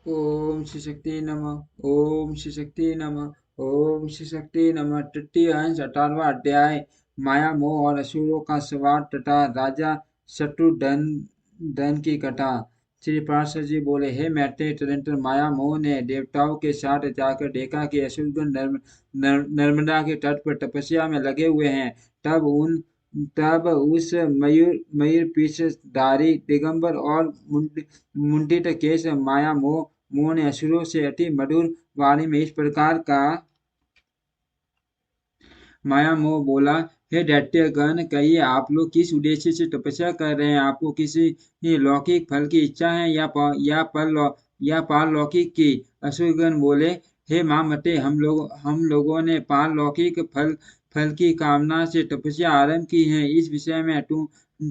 ओम श्री शक्ति नमः। ओम श्री शक्ति नमः। ओम श्री शक्ति नमः। तृतीय अंश 18वां अध्याय। माया मोह और असुरों का संवाद तथा राजा शत्रुघ्न धन की कथा। श्री पार्षद जी बोले, हे मैत्रेय, तदनंतर माया मोह ने देवताओं के साथ जाकर देखा कि असुरगण नर्मदा के तट पर तपस्या में लगे हुए हैं। तब उस मयूर पीछधारी दिगंबर और मुंडित केश माया मोह ने असुरों से अति मधुर वाणी में इस प्रकार कहा। माया मोह बोला, हे दैत्यगण, कहिए आप लोग किस उद्देश्य से तपस्या कर रहे हैं? आपको किसी लौकिक फल की इच्छा है या पारलौकिक की? असुरगण बोले, हे महामते, हम लोगों ने पारलौकिक फल की कामना से तपस्या आरंभ की है। इस विषय में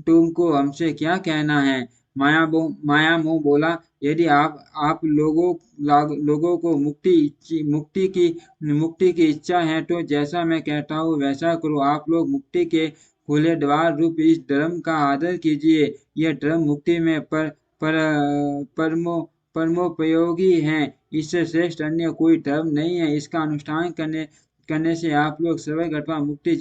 तुमको हमसे क्या कहना है? माया मोह बोला, यदि आप लोगों को मुक्ति की इच्छा है तो जैसा मैं कहता हूँ वैसा करो। आप लोग मुक्ति के खुले द्वार रूप इस धर्म का आदर कीजिए। यह धर्म मुक्ति में परमो परमोपयोगी है। इससे श्रेष्ठ अन्य कोई धर्म नहीं है। इसका अनुष्ठान करने से आप लोग सर्वत्र अथवा मुक्ति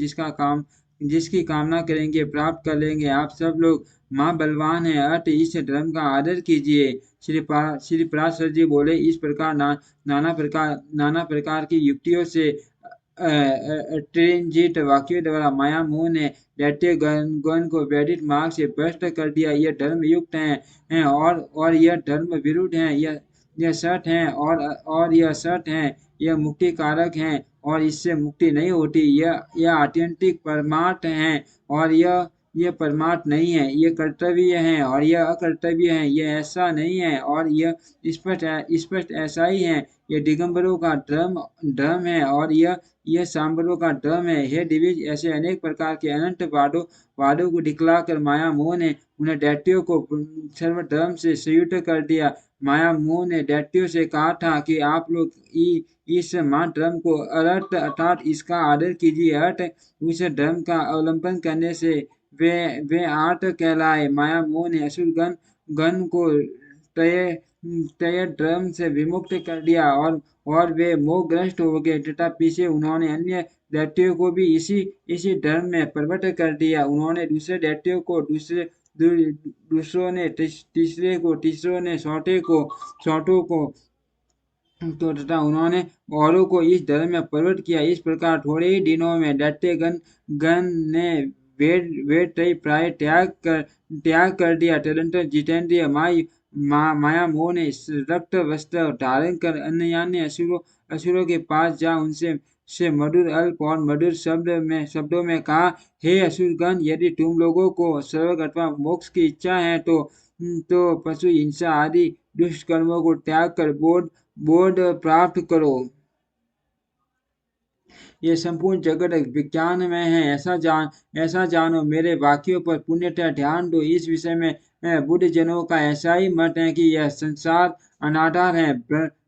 जिसकी कामना करेंगे प्राप्त कर लेंगे। आप सब लोग माँ बलवान है, अतः इस धर्म का आदर कीजिए। श्री पराशर जी बोले, इस प्रकार नाना प्रकार की युक्तियों से ट्रेनजित वाक्यों द्वारा माया मोह ने दैत्य गण को वैदिक मार्ग से भ्रष्ट कर दिया। यह धर्म युक्त है और यह धर्म विरुद्ध है। यह सत है और यह सत है। यह मुक्ति कारक है और इससे मुक्ति नहीं होती। यह आत्यंतिक परमार्थ है और यह परमार्थ नहीं है। यह कर्तव्य है और यह अकर्तव्य है। यह ऐसा नहीं है और यह स्पष्ट ऐसा ही है। यह दिगंबरों का धर्म है और यह सांबरों का धर्म है। हे दिविज, ऐसे अनेक प्रकार के अनंत वादों को दिखलाकर माया मोह ने उन्हें दैत्यों को सर्वधर्म से संयुक्त कर दिया। माया मोह ने दैत्यों से कहा था कि आप लोग इस महान धर्म को अर्थ अर्थात इसका आदर कीजिए। अर्थ उस धर्म का अवलंबन करने से वे आर्त कहलाए। माया मोह ने असुर गण को तय तय धर्म से विमुक्त कर दिया और वे मोहग्रस्त हो गए तथा पीछे उन्होंने अन्य दैत्यों को भी इसी धर्म में प्रवृत्त कर दिया। उन्होंने दूसरे दैत्यों को दूसरों ने तीसरों ने चौथों को तो तथा उन्होंने औरों को इस धर्म में प्रवृत्त किया। इस प्रकार थोड़े ही दिनों में गण ने वेद त्रय प्राय त्याग कर दिया। तदंतर जितेंद्रिय माया मोह ने रक्त वस्त्र धारण कर अन्य असुरों के पास जा उनसे मधुर अल्प और मधुर शब्दों में कहा, हे असुरगण, यदि तुम लोगों को स्वर्ग अथवा मोक्ष की इच्छा है तो पशु हिंसा आदि दुष्ट कर्मों को त्याग कर बोध प्राप्त करो। ये संपूर्ण जगत विज्ञान में है, ऐसा जानो। मेरे वाक्यों पर पूर्णतः ध्यान दो। इस विषय में बुद्ध जनों का ऐसा ही मत है कि यह संसार अनाधार है,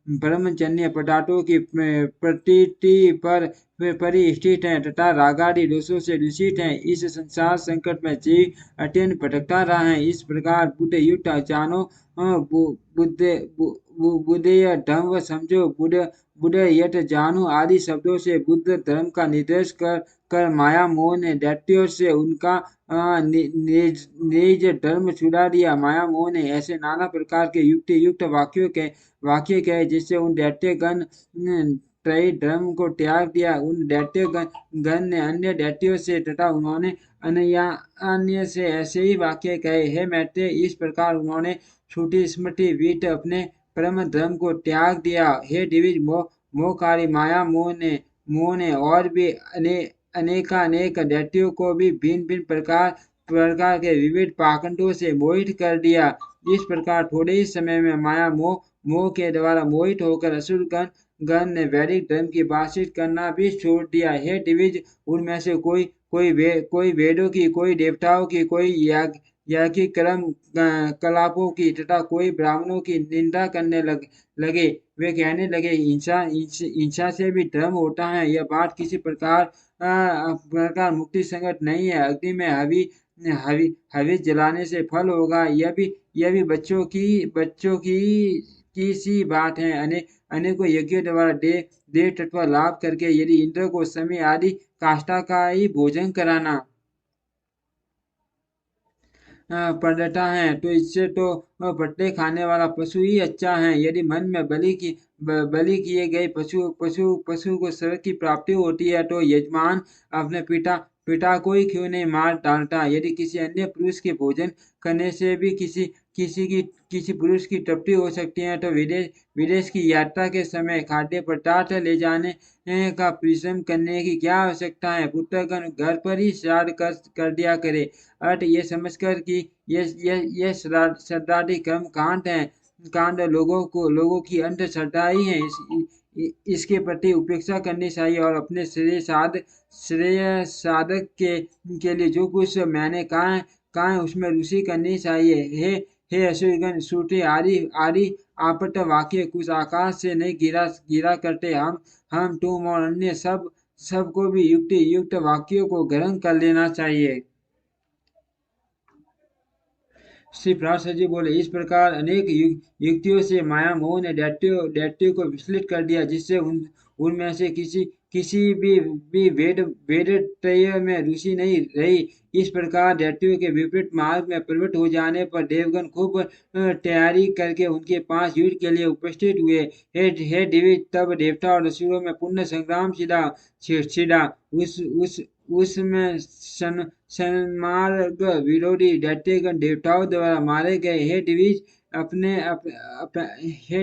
ब्रह्मजन्य पदार्थों की प्रतीति पर ही स्थित है तथा रागादि दोषों से दूषित है। इस संसार संकट में जीव अत्यंत भटकता रहा है। इस प्रकार बुद्ध युक्त जानो। बुद्धेय धम्म समझो। बुद्ध यत जानु आदि शब्दों से बुद्ध धर्म का निर्देश कर माया मोह ने दैत्यों से उनका निज धर्म छुड़ा दिया। माया मोह ने ऐसे नाना प्रकार के युक्त वाक्य कहे जिससे उन दैत्य गण त्रय धर्म को त्याग दिया। उन दैत्य गण ने अन्य दैत्यों से तथा उन्होंने अन्य से ऐसे ही वाक्य कहे। हे मैत्रेय, इस प्रकार उन्होंने श्रुति स्मृति विद अपने परम धर्म को त्याग दिया। हे दिविज, मोहकारी माया मोह ने और भी अनेक दैत्यों को भी भिन्न भिन्न प्रकार के विविध पाखंडों से मोहित कर दिया। इस प्रकार थोड़े ही समय में माया मोह के द्वारा मोहित होकर असुर गण ने वैदिक धर्म की बातचीत करना भी छोड़ दिया। हे दिविज, उनमें से कोई वेदों की, कोई देवताओं की, कोई यज्ञिक कर्म कलापों की तथा कोई ब्राह्मणों की निंदा करने लगे। वे कहने लगे, हिंसा से भी धर्म होता है। यह बात किसी प्रकार मुक्ति संगत नहीं है। अग्नि में हविष जलाने से फल होगा। यह भी बच्चों की की सी बात है। अनेकों यज्ञों द्वारा देव तत्व लाभ करके यदि इंद्र को समय आदि काष्ठा का ही भोजन कराना पड़ता है, तो इससे तो पट्टे खाने वाला पशु ही अच्छा है। यदि मन में बलि किए गए पशु को स्वर्ग की प्राप्ति होती है, तो यजमान अपने पिता पिता को ही क्यों नहीं मार डालता। यदि किसी अन्य पुरुष के भोजन करने से भी किसी पुरुष की तृप्ति हो सकती है, तो विदेश विदेश की यात्रा के समय खाद्य पदार्थ ले जाने का परिश्रम करने की क्या आवश्यकता है। पुत्रगण घर पर ही श्राद्ध कर दिया करे। अर्थ ये समझकर कि ये श्रद्धादि कर्म कांड लोगों की अंधश्रद्धा ही है। इसके प्रति उपेक्षा करनी चाहिए और अपने श्रेय साधक के लिए जो कुछ मैंने कहा है उसमें रुचि करनी चाहिए। हे असुरगण, श्रुति आदि आदि आपट वाक्य कुछ आकाश से नहीं गिरा करते। हम तुम और अन्य सबको भी युक्त वाक्यों को ग्रहण कर लेना चाहिए। श्री प्रहलाद जी बोले, इस प्रकार अनेक युक्तियों से माया मोह ने दैत्यों को विचलित कर दिया, जिससे उनमें से किसी भी वेद त्रय में रुचि नहीं रही। इस प्रकार दैत्यों के विपरीत मार्ग में प्रवृत्त हो जाने पर देवगण खूब तैयारी करके उनके पास युद्ध के लिए उपस्थित हुए। हे दिव्य, तब देवता और असुरों में पुण्य संग्राम छिड़ा। उसमें सन्मार्ग विरोधी दैत्यगण देवताओं द्वारा मारे गए। हे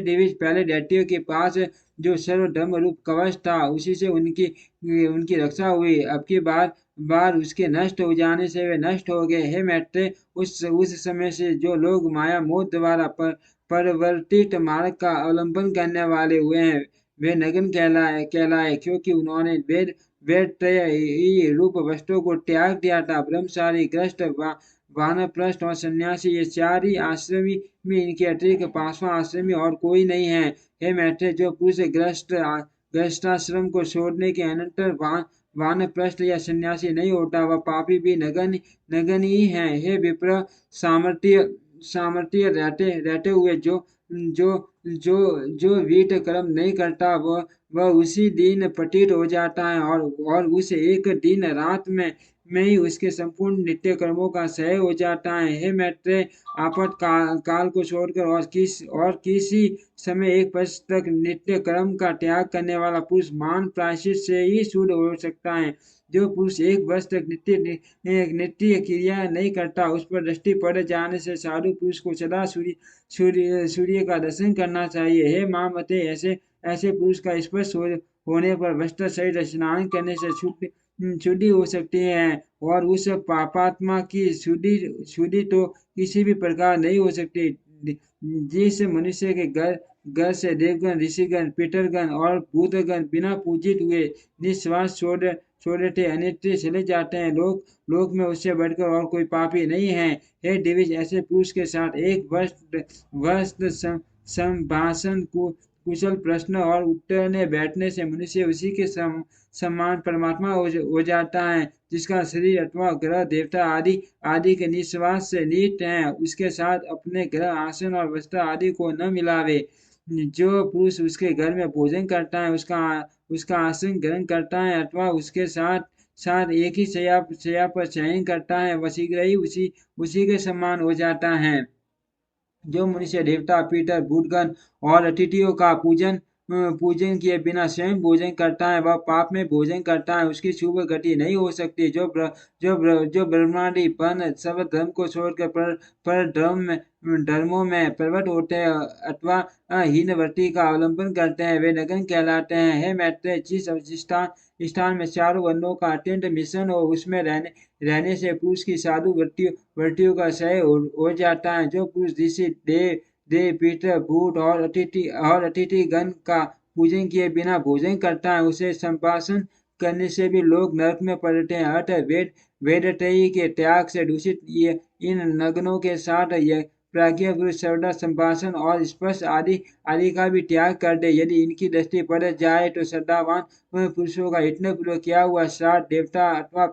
दिविज, पहले दैत्यों के पास जो सर्वधर्म रूप कवच था, उसी से उनकी रक्षा हुई। अब की बार उसके नष्ट हो जाने से वे नष्ट हो गए। हे मैत्रेय, उस समय से जो लोग माया मोह द्वारा परिवर्तित मार्ग का अवलंबन करने वाले हुए हैं, वे नगन कहलाए, क्योंकि उन्होंने वेद ही रूप वस्तुओं को त्याग दिया था। ब्रह्मचारी, ग्रस्त, वानप्रस्थ और सन्यासी, ये चार ही आश्रमी में, इनके अतिरिक्त पांचवा आश्रमी और कोई नहीं है। हे मैत्रेय, जो पुरुष ग्रस्ताश्रम को छोड़ने के अनंतर वानप्रस्थ या सन्यासी नहीं होता, वह पापी भी नगन ही है। हे विप्र, सामर्थ्य रहते हुए जो जो वीत कर्म नहीं करता, वह उसी दिन पतित हो जाता है और उस एक दिन रात में ही उसके संपूर्ण नित्य कर्मों का क्षय हो जाता है। हे मैत्रेय, आपत काल को छोड़कर और किसी समय एक वर्ष तक नित्य कर्म का त्याग करने वाला पुरुष मान प्रायश्चित से ही शुद्ध हो सकता है। जो पुरुष एक वर्ष तक नित्य क्रिया नहीं करता, उस पर दृष्टि पड़ जाने से साधु पुरुष को सदा सूर्य का दर्शन करना चाहिए। हे महामते, ऐसे पुरुष का स्पर्श होने पर वस्त्र सहित स्नान करने से शुद्धि हो सकती है और उस पापात्मा की शुद्धि तो किसी भी प्रकार नहीं हो सकती। जिस मनुष्य के घर से देवगण, ऋषिगण, पितरगण और भूतगण बिना पूजित हुए निश्वास छोड़ देते अनित्य चले जाते हैं, लोक में उससे बढ़कर और कोई पापी नहीं है। हे दिविज, ऐसे पुरुष के साथ एक वस्त्र संभाषण को कुशल प्रश्न और उठने बैठने से मनुष्य उसी के समान परमात्मा हो जाता है, जिसका शरीर अथवा ग्रह देवता आदि के निश्वास से नित्य है। उसके साथ अपने ग्रह, आसन और वस्त्र आदि को न मिलावे। जो पुरुष उसके घर में भोजन करता है, उसका आसन ग्रहण करता है अथवा उसके साथ साथ एक ही शैया पर शयन करता है, वह शीघ्र ही उसी के समान हो जाता है। जो मनुष्य देवता, पितर, भूतगण और अतिथियों का पूजन किए बिना स्वयं भोजन करता है, वह पाप में भोजन करता है, उसकी शुभ गति नहीं हो सकती। जो ब्रह्मादि पन सब धर्म को छोड़कर पर धर्मों में प्रवृत्त होते हैं अथवा हीनवर्ती का अवलंबन करते हैं, वे नगन कहलाते हैं। हे मैत्रेय, जिस स्थान में चारों वर्णों का अत्यंत मिश्रण हो, उसमें रहने से पुरुष की साधु वृत्तियों का क्षय हो जाता है। जो पुरुष ऋषि, देव, पितर, भूत और अतिथि गण का पूजन किए बिना भोजन करता है, उसे संभाषण करने से भी लोग नरक में पड़ते हैं। अतः वेदत्रयी के त्याग से दूषित इन नगनों के साथ प्राज्ञ पुरुष सर्वदा संभाषण और स्पर्श आदि का भी त्याग कर दे। यदि इनकी दृष्टि पड़ जाए तो श्रद्धावान पुरुषों का इतने पूर्वक किया हुआ श्राद्ध देवता अथवा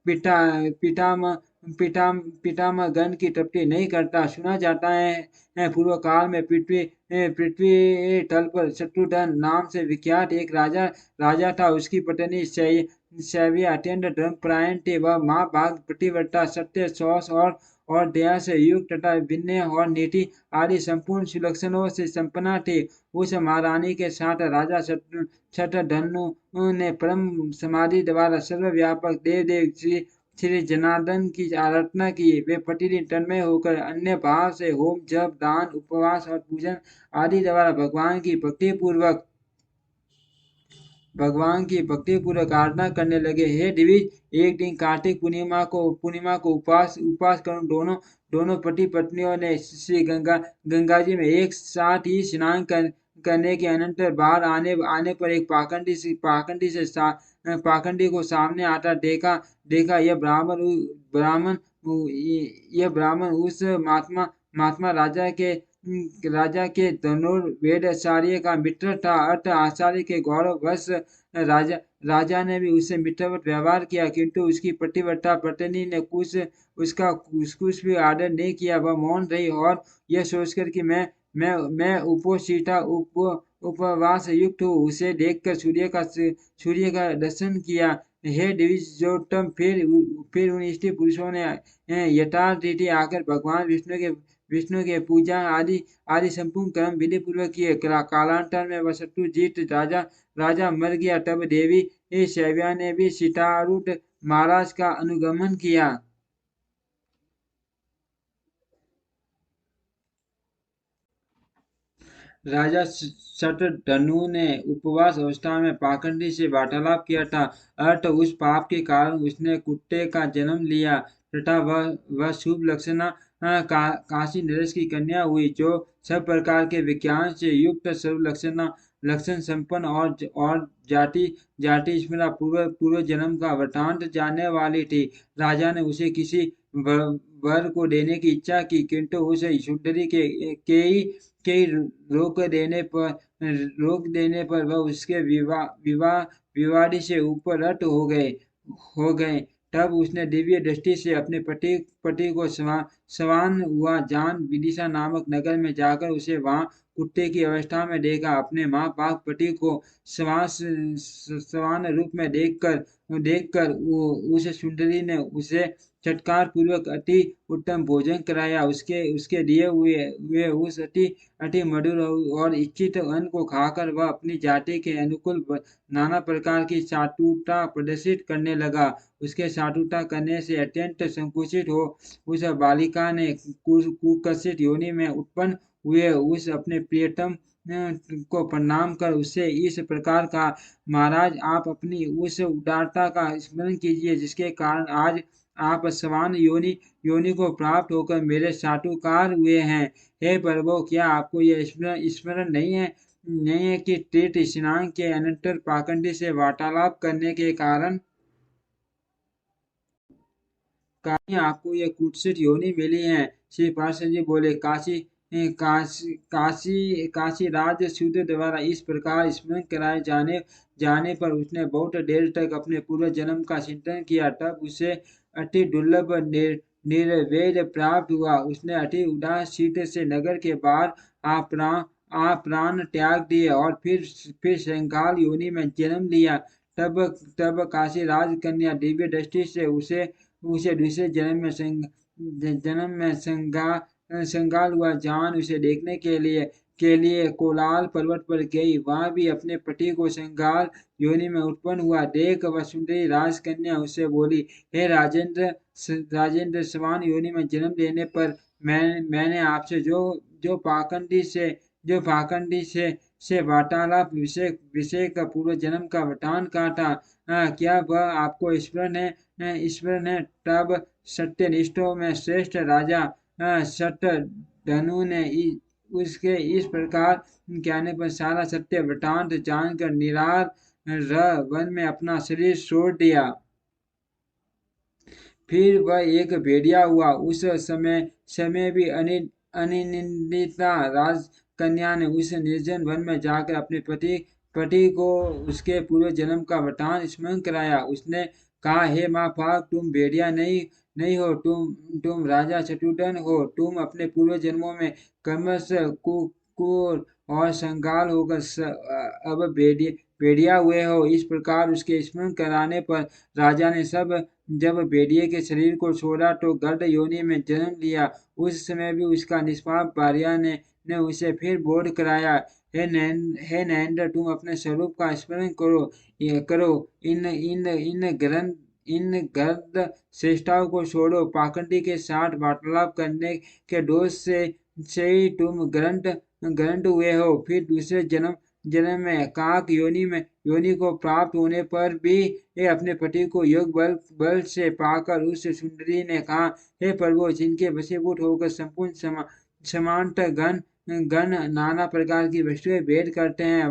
पितामह पितामहगण की तृप्ति नहीं करता। सुना जाता है पूर्व काल में पृथ्वी तल पर शत्रुघ्न नाम से विख्यात एक राजा राजा था। उसकी पत्नी शैव्या अत्यंत धर्मपरायण थी। वह माँ भाग पतिव्रता सत्य शौच और दया से युक्त तथा विनय और नीति आदि संपूर्ण सुलक्षणों से संपन्ना थी। उस महारानी के साथ राजा शतधनु ने परम समाधि द्वारा सर्वव्यापक देव श्री जनार्दन की आराधना की। वे प्रतिदिन तन्मय होकर अन्य भाव से होम जप दान उपवास और पूजन आदि द्वारा भगवान की भक्ति पूर्वक आराधना करने लगे। हे दिविज, एक दिन कार्तिक पूर्णिमा को उपवास कर दोनों पति पत्नियों ने श्री गंगा जी में एक साथ ही स्नान करने के अनंतर बाहर आने पर एक पाखंडी को सामने आता देखा। यह ब्राह्मण उस महात्मा राजा के धनुर्वेद आचार्य का मित्र था। अर्थ आचार्य के गौरववश राजा ने भी उससे मित्रवत व्यवहार किया, किंतु उसकी पतिव्रता पत्नी ने कुछ भी आदर नहीं किया। वह मौन रही और यह सोचकर कि मैं उपोषिता उपवास युक्त हूँ, उसे देखकर सूर्य का दर्शन किया। हे द्विजोत्तम, फिर उन स्त्री पुरुषों ने यथार्थ रीति आकर भगवान विष्णु के पूजा आदि संपूर्ण कर्म विधि पूर्वक किए। कालांतर में वह शत्रुजीत राजा मर गया। तब देवी शैव्या ने भी सीतारूढ़ महाराज का अनुगमन किया। राजा शतधनु ने उपवास अवस्था में पाखंडी से वार्तालाप किया था। अर्थ उस पाप के कारण उसने कुत्ते का जन्म लिया तथा वह शुभ लक्षणा काशी नरेश की कन्या हुई, जो सब प्रकार के विज्ञान से युक्त सर्व लक्षण संपन्न और जाति स्मृता पूर्व जन्म का वृतांत जानने वाली थी। राजा ने उसे किसी वर को देने की इच्छा की, किंतु उसे सुंदरी के रोक देने पर वह उसके विवादी से ऊपर रट हो गए। तब उसने दिव्य दृष्टि से अपने पति को सवान हुआ जान विदिशा नामक नगर में जाकर उसे वहां कुत्ते की अवस्था में देखा। अपने माँ बाप पति को सवान रूप में देखकर उस सुंदरी ने उसे चटकार पूर्वक अति उत्तम भोजन कराया। उसके दिए हुए उस अति मधुर और इच्छित अन्न को खाकर वह अपनी जाति के अनुकूल नाना प्रकार की चाटुता प्रदर्शित करने लगा। उसके चाटुता करने से अत्यंत संकुचित हो उस बालिका ने कुत्सित योनि में उत्पन्न हुए उस अपने प्रियतम को प्रणाम कर उससे इस प्रकार का, महाराज, आप अपनी उस उदारता का स्मरण कीजिए जिसके कारण आज आप सवान योनि को प्राप्त होकर मेरे साटुकार हुए हैं। हे प्रभु, क्या आपको यह स्मरण नहीं है कि तीर्थ स्नान के अनंतर पाखंडी से वार्तालाप करने के कारण आपको यह कुत्सित योनि मिली है। श्री पार्षद जी बोले, काशी राज सूर्य द्वारा इस प्रकार स्मरण कराए जाने पर उसने बहुत देर तक अपने पूर्व जन्म का चिंतन किया। तब उसे अति दुर्लभ निर्वेद प्राप्त हुआ। उसने अति उदास चित्त से नगर के बाहर प्राण त्याग दिए और फिर श्रृंगाल योनि में जन्म लिया। तब काशी राज कन्या दिव्य दृष्टि से उसे दूसरे जन्म में संगाल हुआ जान उसे देखने के लिए कोलाल पर्वत पर गई। वहां भी अपने पति को संगाल योनि में उत्पन्न हुआ देख वह सुंदरी राजकन्या उससे बोली, हे राजेंद्र, सवान योनि में जन्म लेने पर मैंने आपसे जो पाखंडी से वार्तालाप विषय का पूर्व जन्म का वृतांत कहा था, क्या वह आपको स्मरण है? तब सत्यनिष्ठों में श्रेष्ठ राजा शतधनु ने उसके इस प्रकार कहने पर सारा सत्य वृतांत जानकर निरार वन में अपना शरीर छोड़ दिया। फिर वह एक भेड़िया हुआ। उस समय भी अनिंदिता राजकन्या ने उस निर्जन वन में जाकर अपने पति को उसके पूर्व जन्म का वृतांत स्मरण कराया। उसने कहा, हे माँ पाक, तुम भेड़िया नहीं नहीं हो, तुम राजा शत्रुघ्न हो। तुम अपने पूर्व जन्मों में कर्मश, कुकुर और संगाल होकर अब भेड़िया हुए हो। इस प्रकार उसके स्मरण कराने पर राजा ने जब भेड़िए के शरीर को छोड़ा तो गर्द योनि में जन्म लिया। उस समय भी उसका निष्पाप भार्या ने उसे फिर बोध कराया, हे नरेंद्र, तुम अपने स्वरूप का स्मरण करो। इन गर्द श्रेष्ठाओं को छोड़ो। पाखंडी के साथ वार्तालाप करने के दोष से ही तुम ग्रंथ हुए हो। फिर दूसरे जन्म में काक योनि को प्राप्त होने पर भी ये अपने पति को योग बल से पाकर उस सुंदरी ने कहा, हे प्रभु, जिनके वशीभूत होकर संपूर्ण समांत गण नाना प्रकार की वस्तुएं भेद करते हैं,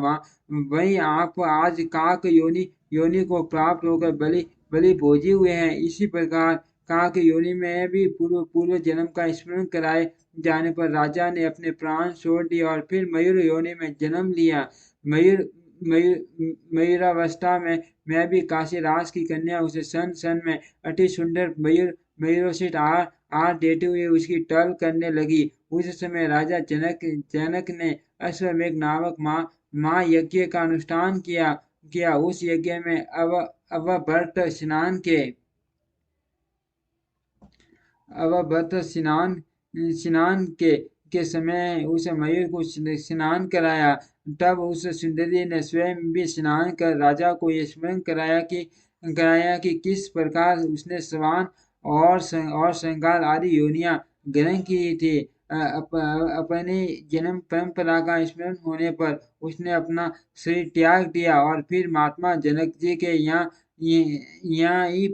वहीं आप आज काक योनि को प्राप्त होकर बलि भोजी हुए हैं। इसी प्रकार काक योनि में भी पूर्व जन्म का स्मरण कराए जाने पर राजा ने अपने प्राण छोड़ दिए और फिर मयूर योनि में जन्म लिया। मयूर मयूरावस्था में मैं भी काशीराज की कन्या उसे सन में अति सुंदर मयूरोचित आहार देते हुए उसकी टहल करने लगी। उस समय राजा जनक ने अश्वमेघ नामक महायज्ञ का अनुष्ठान किया। उस यज्ञ में अवभट्ट स्नान के समय उस मयूर को स्नान कराया। तब उस सुंदरी ने स्वयं भी स्नान कर राजा को ये स्मरण कराया कि किस प्रकार उसने स्वान और श्रृंगार आदि योनियां ग्रहण की थी। अपने जन्म परंपरा का स्मरण होने पर उसने अपना शरीर त्याग दिया और फिर महात्मा जनक जी के यहाँ ही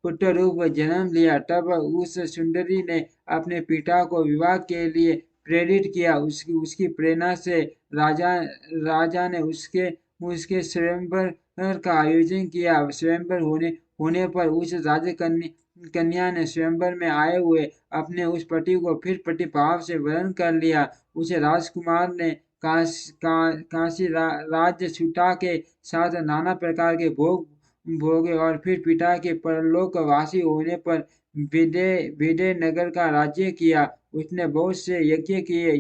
पुत्र रूप जन्म लिया। तब उस सुंदरी ने अपने पिता को विवाह के लिए प्रेरित किया। उसकी प्रेरणा से राजा ने उसके स्वयंवर का आयोजन किया। स्वयंवर होने पर उस कन्या ने स्वयंवर में आए हुए अपने उस पति को फिर प्रतिभाव से वरण कर लिया। उसे राजकुमार ने काशी राज्य छुटा के साथ नाना प्रकार के भोगे और फिर पिता के परलोकवासी होने पर विदय नगर का राज्य किया। उसने बहुत से यज्ञ किए,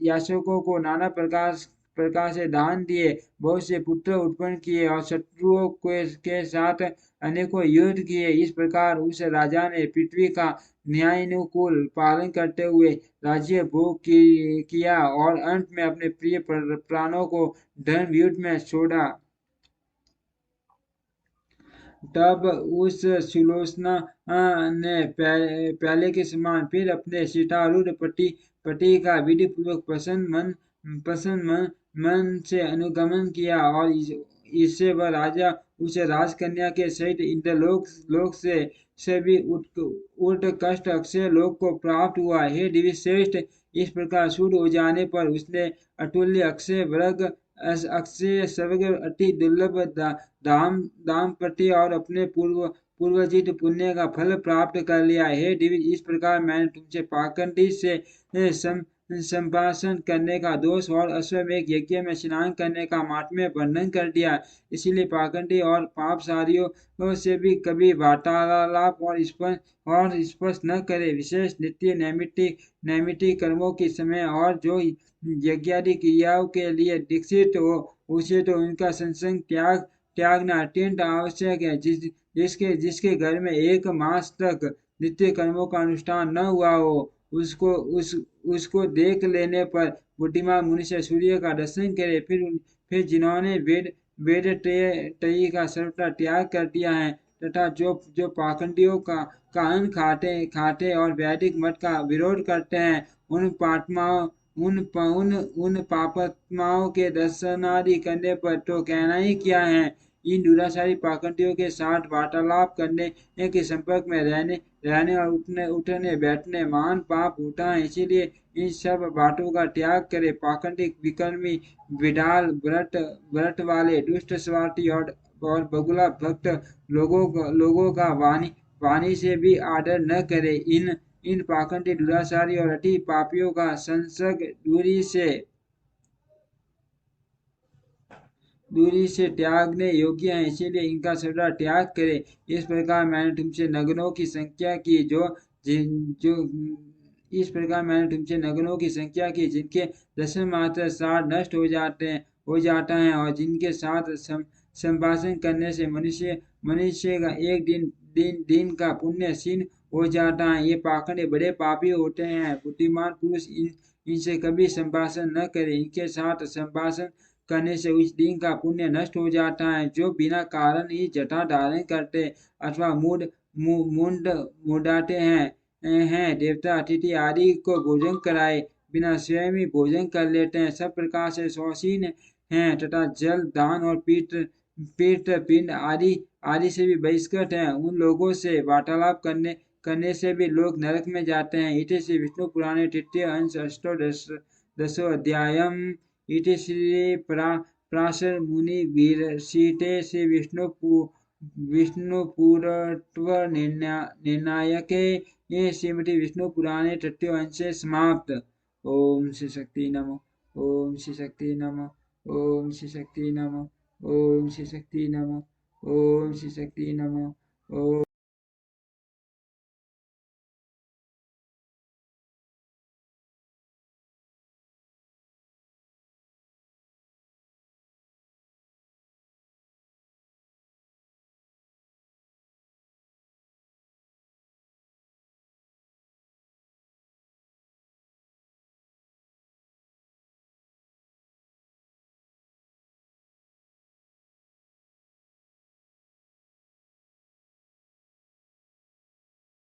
याचकों को नाना प्रकार से दान दिए, बहुत से पुत्र उत्पन्न किए और शत्रुओं के साथ अनेकों युद्ध किए। इस प्रकार उस राजा ने पृथ्वी का न्यायानुकूल पालन करते हुए राज्य भोग किया और अंत में अपने प्रिय प्राणों को धर्म युद्ध में छोड़ा। तब उस सुलोचना ने पहले के समान फिर अपने सीतारूढ़ पति का विधि पूर्वक प्रसन्न मन से अनुगमन किया और इससे वह राजा उसे राजकन्या के सहित इंद्रलोक से भी उत्कृष्ट अक्षय लोक को प्राप्त हुआ। हे दिव्य श्रेष्ठ, इस प्रकार शुद्ध हो जाने पर उसने अतुल्य अक्षय स्वर्ग, अति दुर्लभ दाम्पत्य और अपने पूर्वजित पुण्य का फल प्राप्त कर लिया। हे दिव्य, इस प्रकार मैंने तुमसे पाखंडी से संभाषण करने का दोष और अश्वमेघ यज्ञ में स्नान करने का महात्म्य वर्णन कर दिया। इसीलिए पाखंडी और पापचारियों से भी कभी वार्तालाप और स्पर्श न करे। विशेष नित्य नैमित्तिक कर्मों के समय और जो यज्ञादि क्रियाओं के लिए दीक्षित हो, उसे तो उनका संसर्ग त्यागना अत्यंत आवश्यक है। जिसके घर में 1 मास तक नित्य कर्मों का अनुष्ठान न हुआ हो, उसको देख लेने पर बुद्धिमान मुनि से सूर्य का दर्शन करे। फिर जिन्होंने वेद त्रयी का सर्वथा त्याग कर दिया है तथा जो पाखंडियों का अन्न खाते और वैदिक मत का विरोध करते हैं, उन पापात्माओं के दर्शनादि करने पर तो कहना ही क्या है। इन दुराचारी पाखंडियों के साथ वार्तालाप करने के संपर्क में रहने और उठने बैठने महान पाप होता है। इसीलिए इन सब बातों का त्याग करे। पाखंडी, विकर्मी, विडाल, व्रत वाले, दुष्ट, स्वार्थी और बगुला भक्त लोगों का वाणी से भी आदर न करे। इन पाखंडी, दुराचारी और अति पापियों का संसर्ग दूरी से दूरी से त्यागने योग्य हैं, इसीलिए इनका सदा त्याग करे। इस प्रकार मैंने तुमसे नगनों की संख्या की जो इस प्रकार मैंने तुमसे नगनों की संख्या की जिनके दशम मात्र सार नष्ट हो जाता है और जिनके साथ संभाषण करने से मनुष्य का एक दिन का पुण्य क्षीण हो जाता है। ये पाखंड बड़े पापी होते हैं। बुद्धिमान पुरुष इनसे कभी संभाषण न करे। इनके साथ संभाषण करने से उस दिन का पुण्य नष्ट हो जाता है। जो बिना कारण ही जटा धारण करते अथवा मुंड मुंडाते हैं देवता अतिथि आदि को भोजन कराए बिना स्वयं ही भोजन कर लेते हैं, सब प्रकार से शौकीन हैं तथा जल दान और पीठ पिंड आदि आदि से भी बहिष्कृत हैं। उन लोगों से वार्तालाप करने से भी लोग नरक में जाते हैं। इति श्री विष्णु पुराणे तृतीय अंश दसो अध्यायम इति श्री पराशर मुनि वीरशीते श्री विष्णुपुरत्व निर्णायके ये श्रीमती विष्णु पुराणे तृतीय अंशे समाप्त। ओम श्री शक्ति नमः। ओम श्री शक्ति नमः। ओम श्री शक्ति नमः। ओम श्री शक्ति नमः। ओम श्री शक्ति नमः। ओम